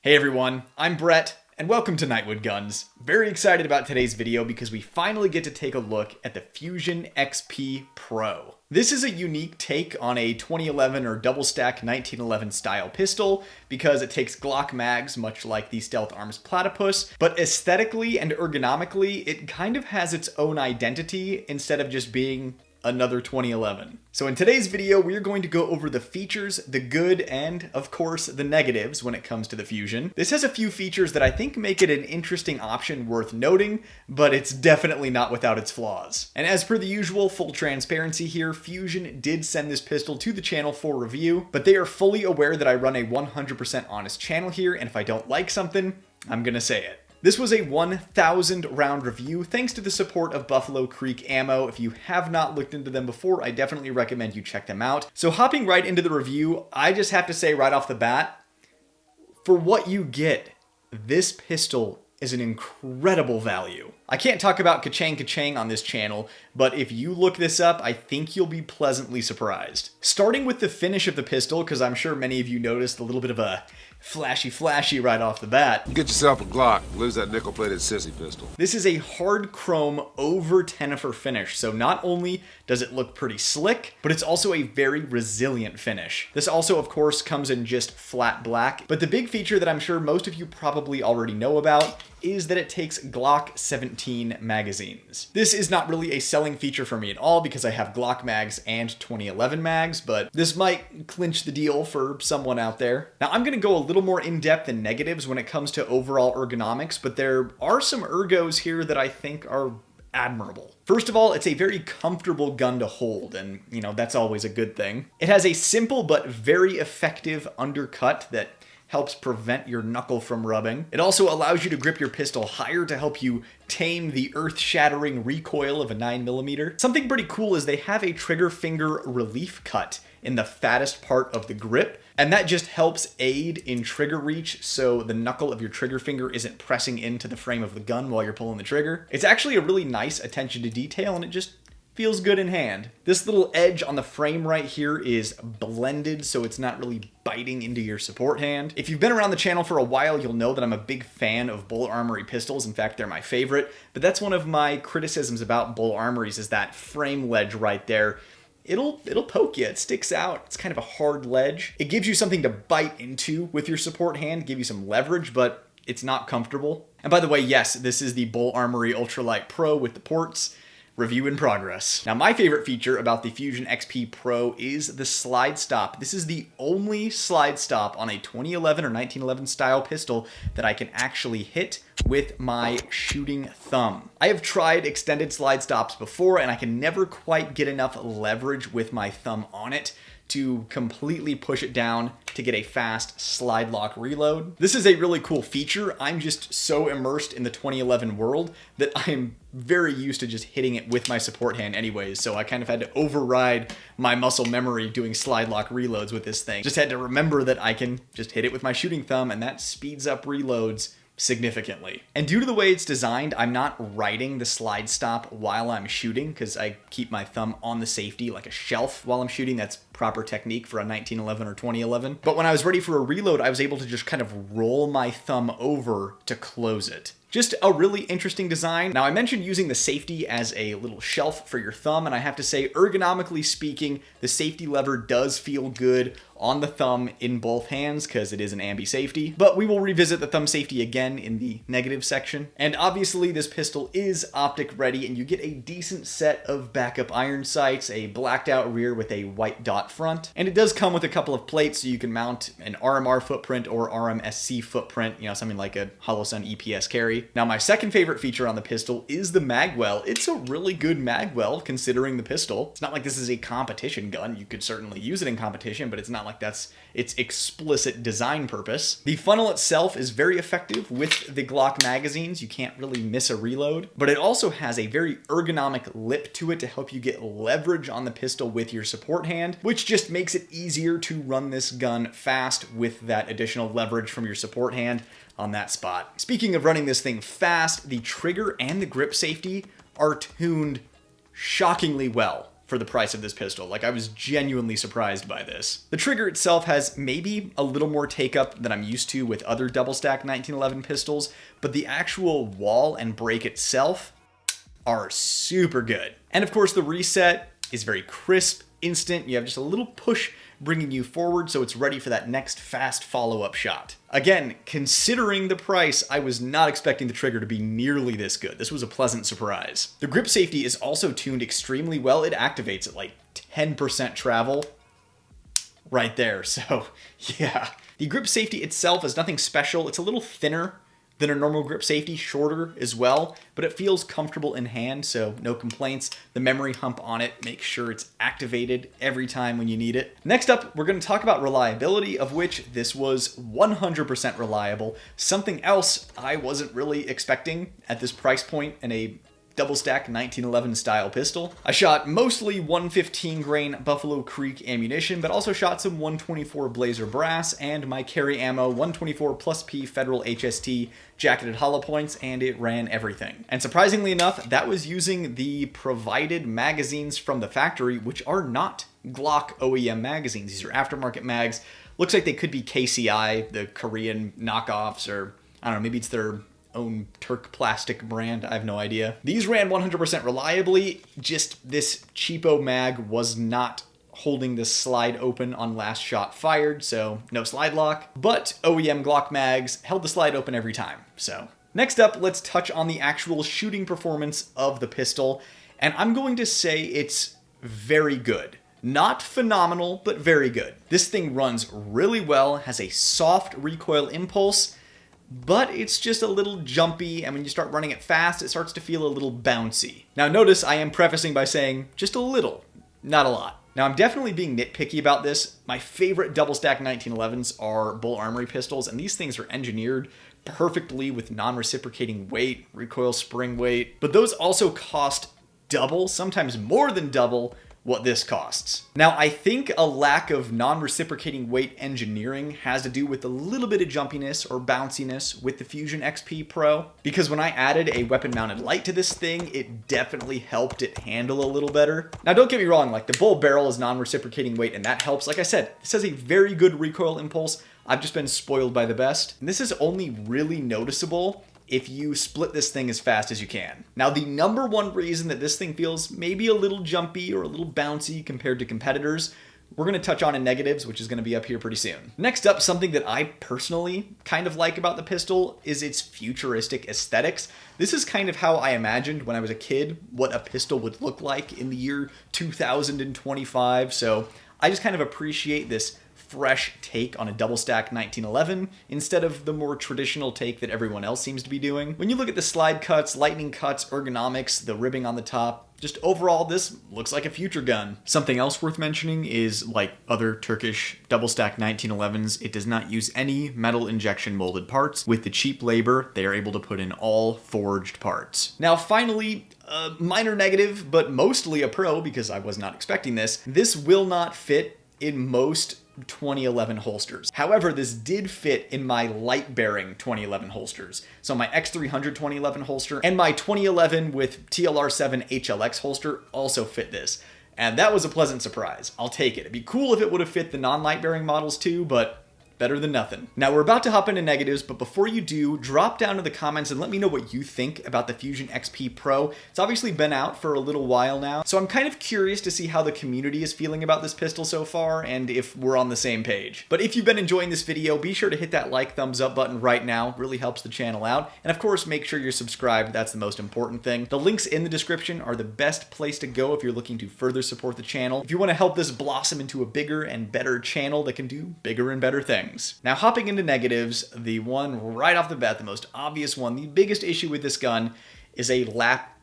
Hey everyone, I'm Brett, and welcome to Nightwood Guns. Very excited about today's video because we finally get to take a look at the Fusion XP Pro. This is a unique take on a 2011 or double stack 1911 style pistol because it takes Glock mags much like the stealth Arms Platypus, but aesthetically and ergonomically it kind of has its own identity instead of just being another 2011. So in today's video, we're going to go over the features, the good, and of course the negatives when it comes to the Fusion. This has a few features that I think make it an interesting option worth noting, but it's definitely not without its flaws. And as per the usual, full transparency here, Fusion did send this pistol to the channel for review, but they are fully aware that I run a 100% honest channel here, and if I don't like something, I'm gonna say it. This was a 1,000 round review thanks to the support of Buffalo Creek Ammo. If you have not looked into them before, I definitely recommend you check them out. So hopping right into the review, I just have to say right off the bat, for what you get, this pistol is an incredible value. I can't talk about ka-chang on this channel, but if you look this up, I think you'll be pleasantly surprised. Starting with the finish of the pistol, because I'm sure many of you noticed a little bit of a flashy right off the bat. Get yourself a Glock, lose that nickel-plated sissy pistol. This is a hard chrome over Tenifer finish, so not only does it look pretty slick, but it's also a very resilient finish. This also, of course, comes in just flat black, but the big feature that I'm sure most of you probably already know about is that it takes Glock 17 magazines. This is not really a selling feature for me at all because I have Glock mags and 2011 mags, but this might clinch the deal for someone out there. Now I'm gonna go a little more in-depth in negatives when it comes to overall ergonomics, but there are some ergos here that I think are admirable. First of all, it's a very comfortable gun to hold, and you know, that's always a good thing. It has a simple but very effective undercut that helps prevent your knuckle from rubbing. It also allows you to grip your pistol higher to help you tame the earth-shattering recoil of a 9mm. Something pretty cool is they have a trigger finger relief cut in the fattest part of the grip, and that just helps aid in trigger reach so the knuckle of your trigger finger isn't pressing into the frame of the gun while you're pulling the trigger. It's actually a really nice attention to detail, and it just feels good in hand. This little edge on the frame right here is blended, so it's not really biting into your support hand. If you've been around the channel for a while, you'll know that I'm a big fan of Bul Armory pistols. In fact, they're my favorite, but that's one of my criticisms about Bul Armories is that frame ledge right there. It'll poke you, it sticks out, it's kind of a hard ledge. It gives you something to bite into with your support hand, give you some leverage, but it's not comfortable. And by the way, yes, this is the Bul Armory Ultralight Pro with the ports. Review in progress. Now, my favorite feature about the Fusion XP Pro is the slide stop. This is the only slide stop on a 2011 or 1911 style pistol that I can actually hit with my shooting thumb. I have tried extended slide stops before, and I can never quite get enough leverage with my thumb on it to completely push it down to get a fast slide lock reload. This is a really cool feature. I'm just so immersed in the 2011 world that I'm very used to just hitting it with my support hand anyways, so I kind of had to override my muscle memory doing slide lock reloads with this thing. Just had to remember that I can just hit it with my shooting thumb, and that speeds up reloads significantly. And due to the way it's designed, I'm not riding the slide stop while I'm shooting because I keep my thumb on the safety like a shelf while I'm shooting. That's proper technique for a 1911 or 2011. But when I was ready for a reload, I was able to just kind of roll my thumb over to close it. Just a really interesting design. Now, I mentioned using the safety as a little shelf for your thumb, and I have to say, ergonomically speaking, the safety lever does feel good on the thumb in both hands because it is an ambi safety, but we will revisit the thumb safety again in the negative section. And obviously this pistol is optic ready, and you get a decent set of backup iron sights, a blacked out rear with a white dot front, and it does come with a couple of plates so you can mount an RMR footprint or RMSC footprint, you know, something like a Holosun EPS carry. Now, my second favorite feature on the pistol is the magwell. It's a really good magwell considering the pistol. It's not like this is a competition gun. You could certainly use it in competition, but it's not like that's its explicit design purpose. The funnel itself is very effective with the Glock magazines. You can't really miss a reload, but it also has a very ergonomic lip to it to help you get leverage on the pistol with your support hand, which just makes it easier to run this gun fast with that additional leverage from your support hand on that spot. Speaking of running this thing fast, the trigger and the grip safety are tuned shockingly well for the price of this pistol. Like, I was genuinely surprised by this. The trigger itself has maybe a little more take-up than I'm used to with other double-stack 1911 pistols, but the actual wall and break itself are super good. And of course, the reset is very crisp, instant. You have just a little push bringing you forward, so it's ready for that next fast follow-up shot. Again, considering the price, I was not expecting the trigger to be nearly this good. This was a pleasant surprise. The grip safety is also tuned extremely well. It activates at like 10% travel right there, so yeah. The grip safety itself is nothing special. It's a little thinner than a normal grip safety, shorter as well, but it feels comfortable in hand, so no complaints. The memory hump on it makes sure it's activated every time when you need it. Next up, we're going to talk about reliability, of which this was 100% reliable. Something else I wasn't really expecting at this price point in a double stack 1911 style pistol. I shot mostly 115 grain Buffalo Creek ammunition, but also shot some 124 Blazer brass and my carry ammo 124 plus P Federal HST jacketed hollow points, and it ran everything. And surprisingly enough, that was using the provided magazines from the factory, which are not Glock OEM magazines. These are aftermarket mags. Looks like they could be KCI, the Korean knockoffs, or I don't know, maybe it's their own Turk plastic brand. I have no idea. These ran 100% reliably. Just this cheapo mag was not holding the slide open on last shot fired, so no slide lock. But OEM Glock mags held the slide open every time. So next up, let's touch on the actual shooting performance of the pistol. And I'm going to say it's very good. Not phenomenal, but very good. This thing runs really well, has a soft recoil impulse, but it's just a little jumpy, and when you start running it fast, it starts to feel a little bouncy. Now notice I am prefacing by saying just a little, not a lot. Now I'm definitely being nitpicky about this. My favorite double stack 1911s are Bul Armory pistols, and these things are engineered perfectly with non-reciprocating weight, recoil spring weight, but those also cost double, sometimes more than double, what this costs. Now, I think a lack of non-reciprocating weight engineering has to do with a little bit of jumpiness or bounciness with the Fusion XP Pro, because when I added a weapon-mounted light to this thing, it definitely helped it handle a little better. Now, don't get me wrong, like the Bull barrel is non-reciprocating weight, and that helps. Like I said, this has a very good recoil impulse. I've just been spoiled by the best. And this is only really noticeable if you split this thing as fast as you can. Now, the number one reason that this thing feels maybe a little jumpy or a little bouncy compared to competitors, we're going to touch on in negatives, which is going to be up here pretty soon. Next up, something that I personally kind of like about the pistol is its futuristic aesthetics. This is kind of how I imagined when I was a kid what a pistol would look like in the year 2025, so I just kind of appreciate this fresh take on a double stack 1911 instead of the more traditional take that everyone else seems to be doing. When you look at the slide cuts, lightning cuts, ergonomics, the ribbing on the top, just overall this looks like a future gun. Something else worth mentioning is, like other Turkish double stack 1911s, it does not use any metal injection molded parts. With the cheap labor, they are able to put in all forged parts. Now finally, a minor negative, but mostly a pro because I was not expecting this. This will not fit in most 2011 holsters. However, this did fit in my light-bearing 2011 holsters. So my X300 2011 holster and my 2011 with TLR7 HLX holster also fit this. And that was a pleasant surprise. I'll take it. It'd be cool if it would have fit the non-light-bearing models too, but better than nothing. Now we're about to hop into negatives, but before you do, drop down in the comments and let me know what you think about the Fusion XP Pro. It's obviously been out for a little while now, so I'm kind of curious to see how the community is feeling about this pistol so far and if we're on the same page. But if you've been enjoying this video, be sure to hit that like, thumbs up button right now. It really helps the channel out. And of course, make sure you're subscribed. That's the most important thing. The links in the description are the best place to go if you're looking to further support the channel. If you want to help this blossom into a bigger and better channel that can do bigger and better things. Now, hopping into negatives, the one right off the bat, the most obvious one, the biggest issue with this gun is a lap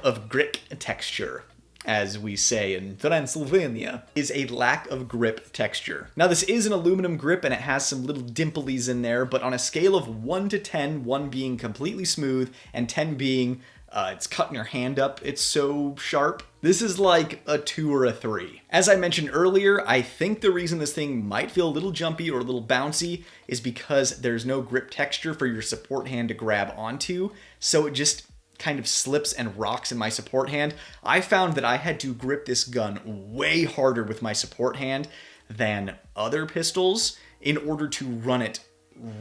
of grip texture, as we say in Transylvania, is a lack of grip texture. Now, this is an aluminum grip and it has some little dimplies in there, but on a scale of 1 to 10, 1 being completely smooth and 10 being it's cutting your hand up, it's so sharp, this is like a 2 or a 3. As I mentioned earlier, I think the reason this thing might feel a little jumpy or a little bouncy is because there's no grip texture for your support hand to grab onto, so it just kind of slips and rocks in my support hand, I found that I had to grip this gun way harder with my support hand than other pistols in order to run it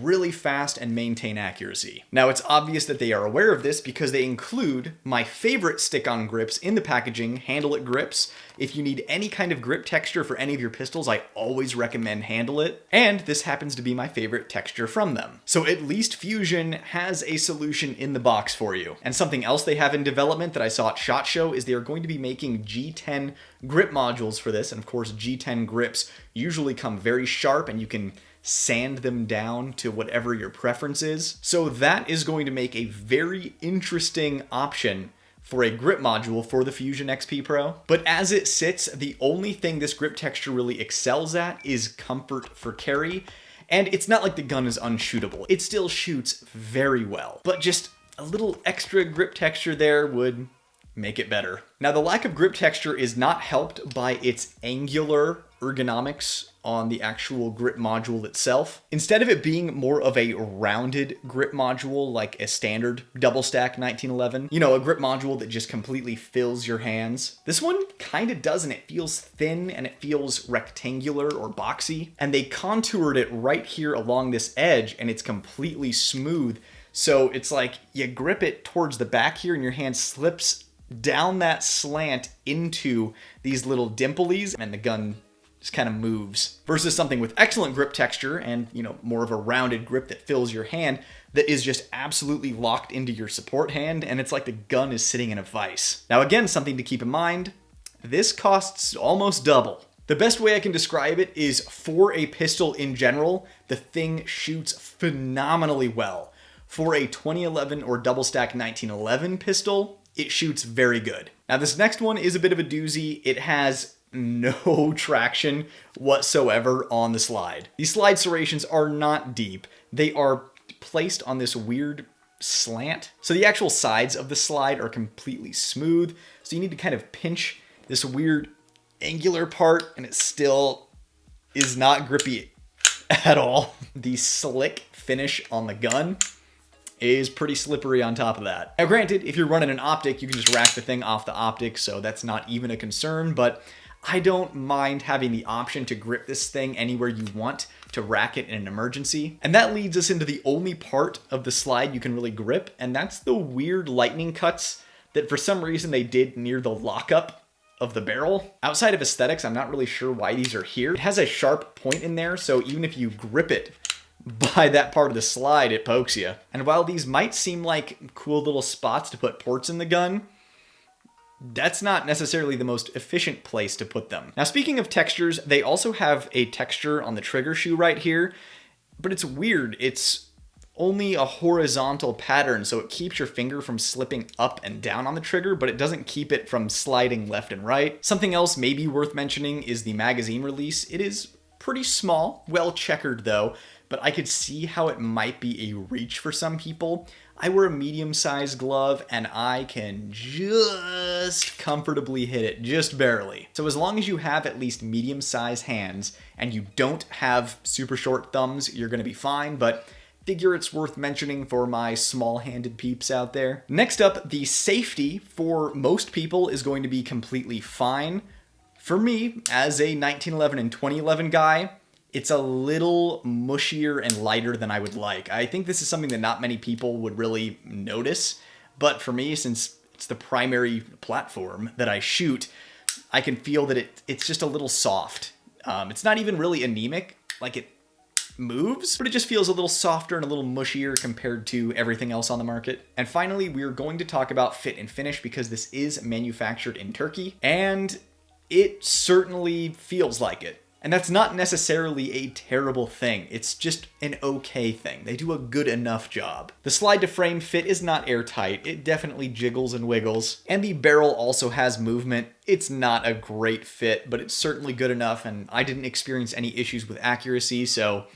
really fast and maintain accuracy. Now, it's obvious that they are aware of this because they include my favorite stick-on grips in the packaging, Handle It grips. If you need any kind of grip texture for any of your pistols, I always recommend Handle It, and this happens to be my favorite texture from them. So at least Fusion has a solution in the box for you. And something else they have in development that I saw at SHOT Show is they are going to be making G10 grip modules for this, and of course G10 grips usually come very sharp and you can sand them down to whatever your preference is. So that is going to make a very interesting option for a grip module for the Fusion XP Pro. But as it sits, the only thing this grip texture really excels at is comfort for carry. And it's not like the gun is unshootable. It still shoots very well. But just a little extra grip texture there would make it better. Now, the lack of grip texture is not helped by its angular ergonomics on the actual grip module itself. Instead of it being more of a rounded grip module like a standard double stack 1911, you know, a grip module that just completely fills your hands, this one kind of doesn't. It feels thin and it feels rectangular or boxy, and they contoured it right here along this edge and it's completely smooth. So it's like you grip it towards the back here and your hand slips down that slant into these little dimplies and the gun just kind of moves, versus something with excellent grip texture and, you know, more of a rounded grip that fills your hand that is just absolutely locked into your support hand, and it's like the gun is sitting in a vise. Now again, something to keep in mind, this costs almost double. The best way I can describe it is for a pistol in general, the thing shoots phenomenally well. For a 2011 or double stack 1911 pistol, it shoots very good. Now this next one is a bit of a doozy. It has no traction whatsoever on the slide. These slide serrations are not deep. They are placed on this weird slant. So the actual sides of the slide are completely smooth. So you need to kind of pinch this weird angular part and it still is not grippy at all. The slick finish on the gun is pretty slippery on top of that. Now granted, if you're running an optic, you can just rack the thing off the optic, so that's not even a concern, but I don't mind having the option to grip this thing anywhere you want to rack it in an emergency. And that leads us into the only part of the slide you can really grip, and that's the weird lightning cuts that for some reason they did near the lockup of the barrel. Outside of aesthetics, I'm not really sure why these are here. It has a sharp point in there, so even if you grip it by that part of the slide, it pokes you. And while these might seem like cool little spots to put ports in the gun, that's not necessarily the most efficient place to put them. Now, speaking of textures, they also have a texture on the trigger shoe right here, but it's weird. It's only a horizontal pattern, so it keeps your finger from slipping up and down on the trigger, but it doesn't keep it from sliding left and right. Something else maybe worth mentioning is the magazine release. It is pretty small, well checkered though, but I could see how it might be a reach for some people. I wear a medium-sized glove and I can just comfortably hit it, just barely. So as long as you have at least medium-sized hands and you don't have super short thumbs, you're gonna be fine, but figure it's worth mentioning for my small-handed peeps out there. Next up, the safety for most people is going to be completely fine. For me, as a 1911 and 2011 guy, it's a little mushier and lighter than I would like. I think this is something that not many people would really notice, but for me, since it's the primary platform that I shoot, I can feel that it's just a little soft. It's not even really anemic, like it moves, but it just feels a little softer and a little mushier compared to everything else on the market. And finally, we're going to talk about fit and finish because this is manufactured in Turkey, and it certainly feels like it. And that's not necessarily a terrible thing. It's just an okay thing. They do a good enough job. The slide to frame fit is not airtight. It definitely jiggles and wiggles. And the barrel also has movement. It's not a great fit, but it's certainly good enough, and I didn't experience any issues with accuracy, so...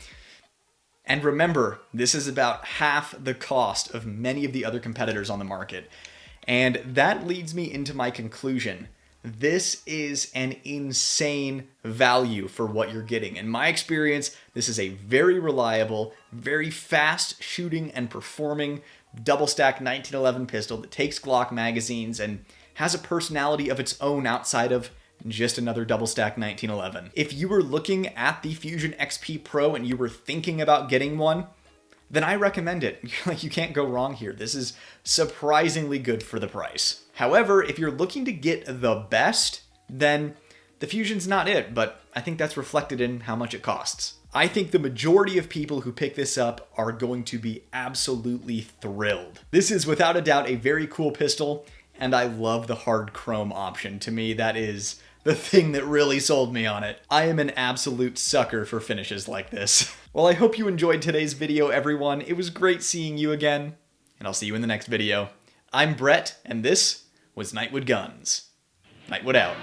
And remember, this is about half the cost of many of the other competitors on the market. And that leads me into my conclusion this is an insane value for what you're getting. In my experience, this is a very reliable, very fast shooting and performing double stack 1911 pistol that takes Glock magazines and has a personality of its own outside of just another double stack 1911. If you were looking at the Fusion XP Pro and you were thinking about getting one, then I recommend it. Like, you can't go wrong here. This is surprisingly good for the price. However, if you're looking to get the best, then the Fusion's not it, but I think that's reflected in how much it costs. I think the majority of people who pick this up are going to be absolutely thrilled. This is without a doubt a very cool pistol, and I love the hard chrome option. To me, that is the thing that really sold me on it. I am an absolute sucker for finishes like this. Well, I hope you enjoyed today's video, everyone. It was great seeing you again, and I'll see you in the next video. I'm Brett, and this was Nightwood Guns. Nightwood out.